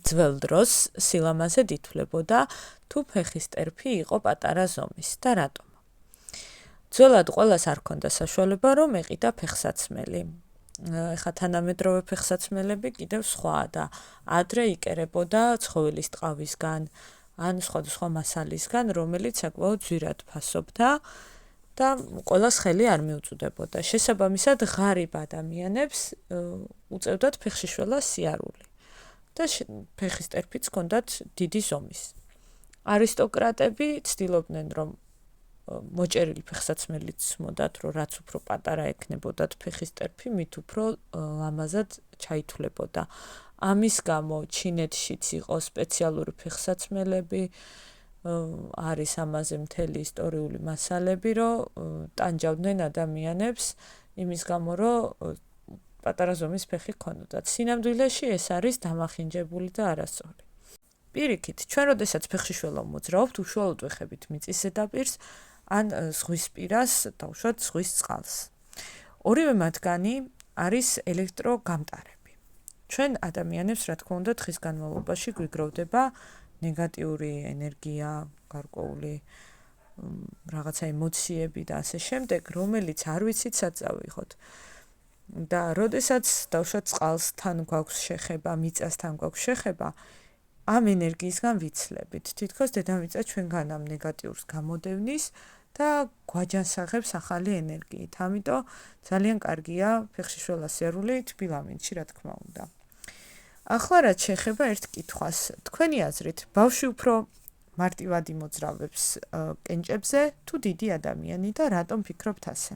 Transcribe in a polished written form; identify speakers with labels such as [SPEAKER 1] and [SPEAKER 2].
[SPEAKER 1] ძველ დროს სილამაზე ითვლებოდა თუ ფეხის ტერფი იყო პატარა ზომის და რატომ. ძველად ყველას არ ჰქონდა საშუალება რომ ეყიდა ფეხსაცმელი. ეხლა თანამედროვე ფეხსაცმელები კიდევ სხვაა და ადრე იკერებოდა ცხოველის ტყავისგან ან სხვადასხვა მასალისგან, რომელიც საკმაოდ ძვირად ფასობდა და ყველას ხელი არ მიუწვდებოდა. შესაბამისად, ღარიბ ადამიანებს უწევდათ ფეხში შველას სიარული და ფეხის ტერფიც ჰქონდათ დიდი ზომის. არისტოკრატები ცდილობდნენ, რომ მოჭერილი ფეხსაცმელიც მოდათ, რომ რაც უფრო პატარა ექნებოდათ ფეხის ტერფი, მით უფრო ლამაზად ჩაითვლებოდა. ამის გამო ჩინეთშიც იყო სპეციალური ფეხსაცმელები, არის ამაზე მთელი ისტორიული მასალები, რომ ტანჯავდნენ ადამიანებს იმის გამო, რომ პატარა ზომის ფეხი ჰქონოდათ. სინამდვილეში ეს არის დამახინჯებული და არასწორი. პირიქით, ჩვენ როდესაც ფეხში შველა მოძრაობთ, უშუალოდ ვეხებით მიწის ზედაპირს ან ზღვის პირას, დავუშვათ ზღვის წყალს. ორივე მათგანი არის ელექტროგამტარები. ჩვენ ადამიანებს, რა თქმა უნდა, დღის განმავლობაში გვიგროვდება ნეგატიური ენერგია, გარკვეული რაღაცა ემოციები და ასე შემდეგ, რომელიც არ ვიცით სად წავიღოთ. და როდესაც დავუშვათ წყალსთან გვაქვს შეხება, მიწასთან გვაქვს შეხება, ამ ენერგიისგან ვიცლებით. თითქოს დედამიწა ჩვენგან ამ ნეგატიურს გამოდევნის და გვაჯანსაღებს ახალი ენერგიით. ამიტომ ძალიან კარგია ფეხში შველას სიარული თბილამინში, რა თქმა უნდა. ახლა რაც შეეხება ერთ კითხვას, თქვენი აზრით, ბავშვი უფრო მარტივად იმოძრავებს კენჭებზე თუ დიდი ადამიანი და რატომ ფიქრობთ ასე?